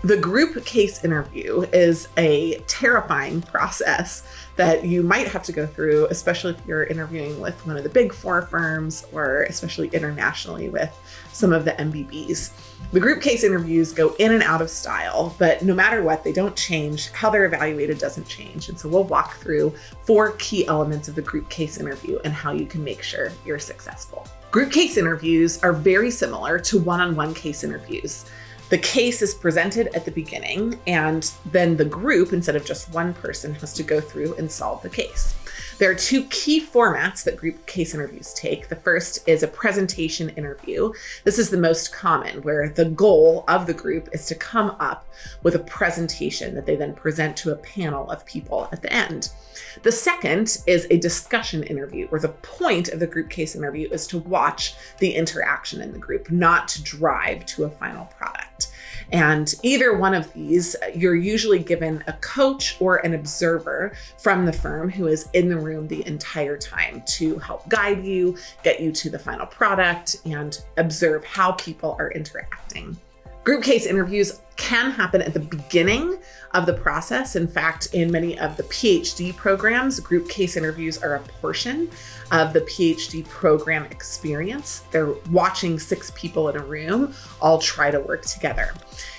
The group case interview is a terrifying process that you might have to go through, especially if you're interviewing with one of the big four firms or especially internationally with some of the MBBs. The group case interviews go in and out of style, but no matter what, they don't change. How they're evaluated doesn't change. And so we'll walk through 4 key elements of the group case interview and how you can make sure you're successful. Group case interviews are very similar to one-on-one case interviews. The case is presented at the beginning, and then the group, instead of just one person, has to go through and solve the case. There are 2 key formats that group case interviews take. The first is a presentation interview. This is the most common, where the goal of the group is to come up with a presentation that they then present to a panel of people at the end. The second is a discussion interview, where the point of the group case interview is to watch the interaction in the group, not to drive to a final product. And either one of these, you're usually given a coach or an observer from the firm who is in the room the entire time to help guide you, get you to the final product, and observe how people are interacting. Group case interviews can happen at the beginning of the process. In fact, in many of the PhD programs, group case interviews are a portion of the PhD program experience. They're watching 6 people in a room all try to work together.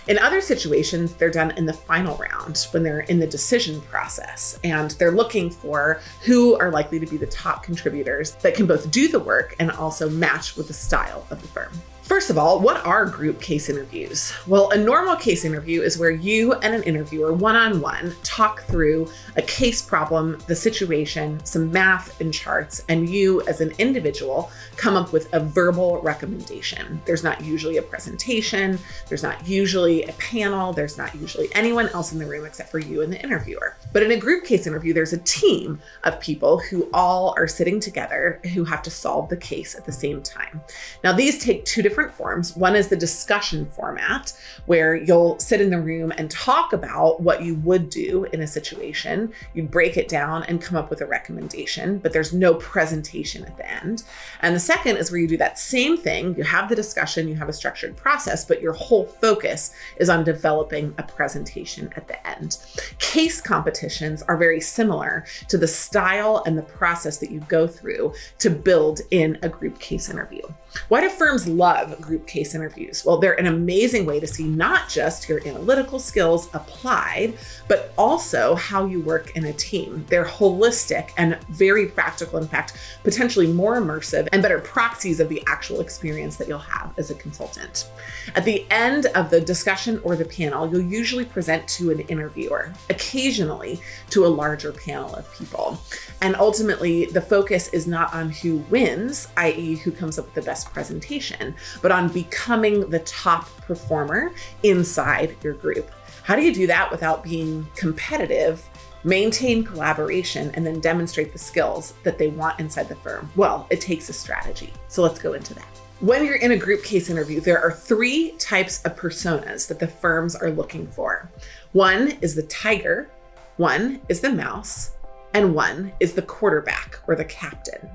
In other situations, they're done in the final round when they're in the decision process, and they're looking for who are likely to be the top contributors that can both do the work and also match with the style of the firm. First of all, what are group case interviews? Well, a normal case interview is where you and an interviewer one-on-one talk through a case problem, the situation, some math and charts, and you as an individual come up with a verbal recommendation. There's not usually a presentation, there's not usually a panel, there's not usually anyone else in the room except for you and the interviewer. But in a group case interview, there's a team of people who all are sitting together who have to solve the case at the same time. Now, these take 2 different forms. One is the discussion format, where you'll sit in the room and talk about what you would do in a situation. You break it down and come up with a recommendation, but there's no presentation at the end. And the second is where you do that same thing. You have the discussion, you have a structured process, but your whole focus is on developing a presentation at the end. Case competitions are very similar to the style and the process that you go through to build in a group case interview. Why do firms love group case interviews? Well, they're an amazing way to see not just your analytical skills applied, but also how you work in a team. They're holistic and very practical, in fact, potentially more immersive and better proxies of the actual experience that you'll have as a consultant. At the end of the discussion or the panel, you'll usually present to an interviewer, occasionally to a larger panel of people. And ultimately, the focus is not on who wins, i.e. who comes up with the best presentation, but on becoming the top performer inside your group. How do you do that without being competitive, maintain collaboration, and then demonstrate the skills that they want inside the firm? Well, it takes a strategy. So let's go into that. When you're in a group case interview, there are 3 types of personas that the firms are looking for. One is the tiger, one is the mouse, and one is the quarterback or the captain.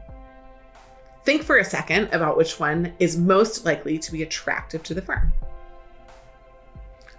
Think for a second about which one is most likely to be attractive to the firm.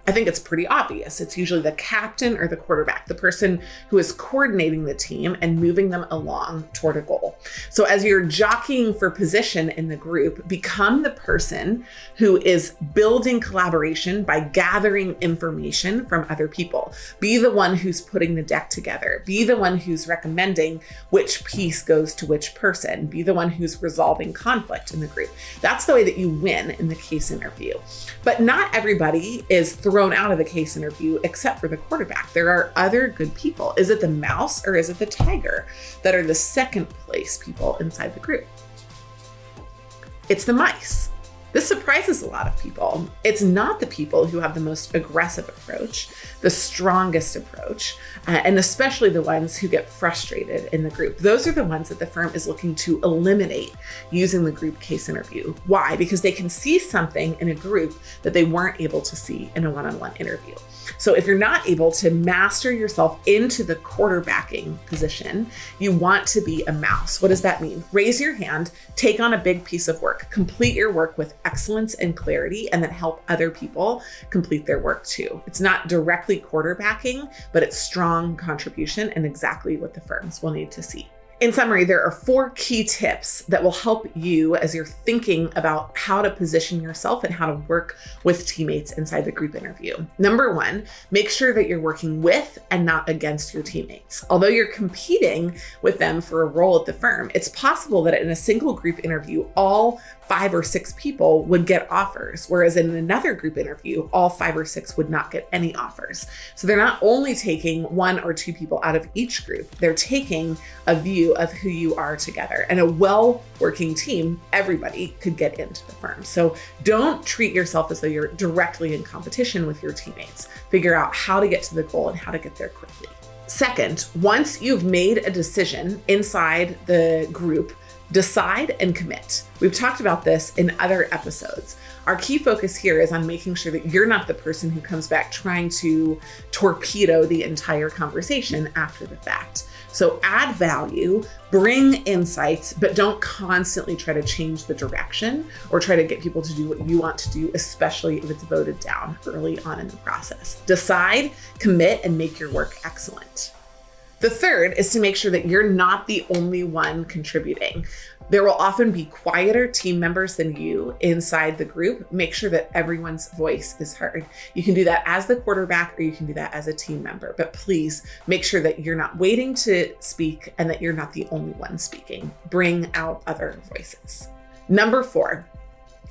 I think it's pretty obvious. It's usually the captain or the quarterback, the person who is coordinating the team and moving them along toward a goal. So as you're jockeying for position in the group, become the person who is building collaboration by gathering information from other people. Be the one who's putting the deck together. Be the one who's recommending which piece goes to which person. Be the one who's resolving conflict in the group. That's the way that you win in the case interview. But not everybody is thrown out of the case interview except for the quarterback. There are other good people. Is it the mouse or is it the tiger that are the second place people inside the group? It's the mice. This surprises a lot of people. It's not the people who have the most aggressive approach, the strongest approach, and especially the ones who get frustrated in the group. Those are the ones that the firm is looking to eliminate using the group case interview. Why? Because they can see something in a group that they weren't able to see in a one-on-one interview. So if you're not able to master yourself into the quarterbacking position, you want to be a mouse. What does that mean? Raise your hand, take on a big piece of work, complete your work with excellence and clarity and then help other people complete their work too. It's not directly quarterbacking, but it's strong contribution and exactly what the firms will need to see. In summary, there are 4 key tips that will help you as you're thinking about how to position yourself and how to work with teammates inside the group interview. Number 1, make sure that you're working with and not against your teammates. Although you're competing with them for a role at the firm, it's possible that in a single group interview, all 5 or 6 people would get offers, whereas in another group interview, all 5 or 6 would not get any offers. So they're not only taking 1 or 2 people out of each group, they're taking a view of who you are together. And a well-working team, everybody could get into the firm. So don't treat yourself as though you're directly in competition with your teammates. Figure out how to get to the goal and how to get there quickly. Second, once you've made a decision inside the group, decide and commit. We've talked about this in other episodes. Our key focus here is on making sure that you're not the person who comes back trying to torpedo the entire conversation after the fact. So add value, bring insights, but don't constantly try to change the direction or try to get people to do what you want to do, especially if it's voted down early on in the process. Decide, commit, and make your work excellent. The third is to make sure that you're not the only one contributing. There will often be quieter team members than you inside the group. Make sure that everyone's voice is heard. You can do that as the quarterback or you can do that as a team member, but please make sure that you're not waiting to speak and that you're not the only one speaking. Bring out other voices. Number 4,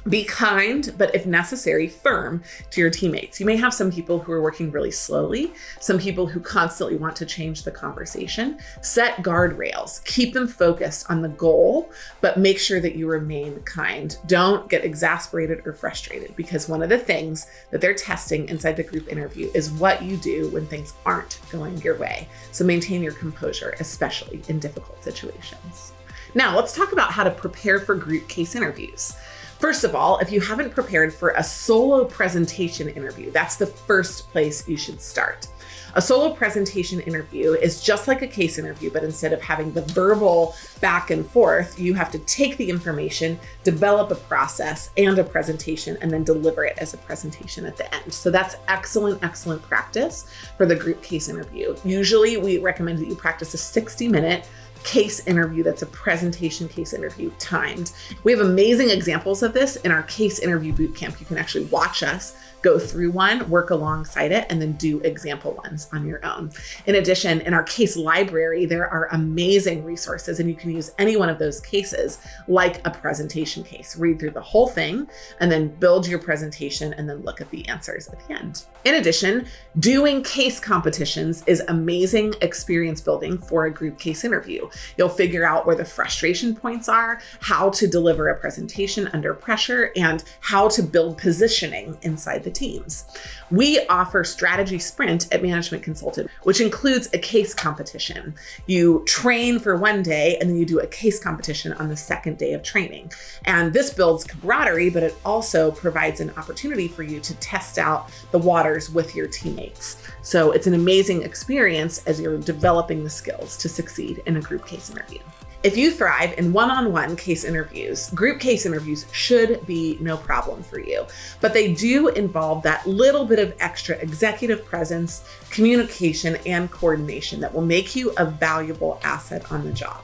be kind, but if necessary, firm to your teammates. You may have some people who are working really slowly, some people who constantly want to change the conversation. Set guardrails, keep them focused on the goal, but make sure that you remain kind. Don't get exasperated or frustrated, because one of the things that they're testing inside the group interview is what you do when things aren't going your way. So maintain your composure, especially in difficult situations. Now let's talk about how to prepare for group case interviews. First of all, if you haven't prepared for a solo presentation interview, that's the first place you should start. A solo presentation interview is just like a case interview, but instead of having the verbal back and forth, you have to take the information, develop a process and a presentation, and then deliver it as a presentation at the end. So that's excellent practice for the group case interview. Usually we recommend that you practice a 60-minute case interview that's a presentation case interview timed. We have amazing examples of this in our case interview bootcamp. You can actually watch us go through one, work alongside it, and then do example ones on your own. In addition, in our case library, there are amazing resources, and you can use any one of those cases like a presentation case. Read through the whole thing and then build your presentation and then look at the answers at the end. In addition, doing case competitions is amazing experience building for a group case interview. You'll figure out where the frustration points are, how to deliver a presentation under pressure, and how to build positioning inside the teams. We offer Strategy Sprint at Management Consulted, which includes a case competition. You train for one day and then you do a case competition on the second day of training. And this builds camaraderie, but it also provides an opportunity for you to test out the waters with your teammates. So it's an amazing experience as you're developing the skills to succeed in a group case interview. If you thrive in one-on-one case interviews, group case interviews should be no problem for you, but they do involve that little bit of extra executive presence, communication, and coordination that will make you a valuable asset on the job.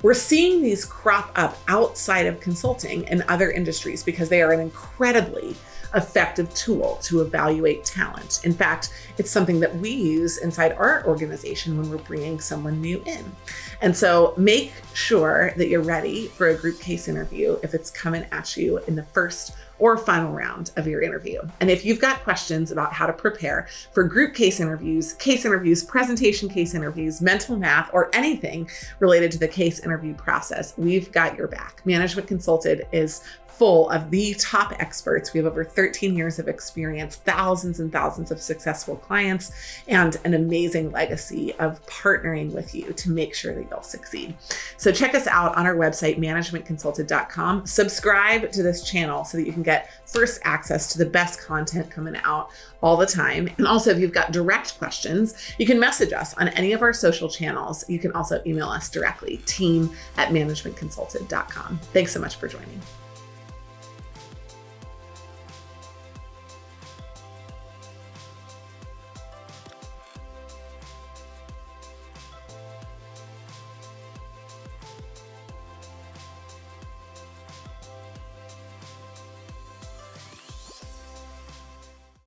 We're seeing these crop up outside of consulting and other industries because they are an incredibly effective tool to evaluate talent. In fact, it's something that we use inside our organization when we're bringing someone new in. And so make sure that you're ready for a group case interview if it's coming at you in the first or final round of your interview. And if you've got questions about how to prepare for group case interviews, presentation case interviews, mental math, or anything related to the case interview process, we've got your back. Management Consulted is full of the top experts. We have over 13 years of experience, thousands and thousands of successful clients, and an amazing legacy of partnering with you to make sure that you'll succeed. So check us out on our website, managementconsulted.com. Subscribe to this channel so that you can get first access to the best content coming out all the time. And also, if you've got direct questions, you can message us on any of our social channels. You can also email us directly, team@managementconsulted.com. Thanks so much for joining.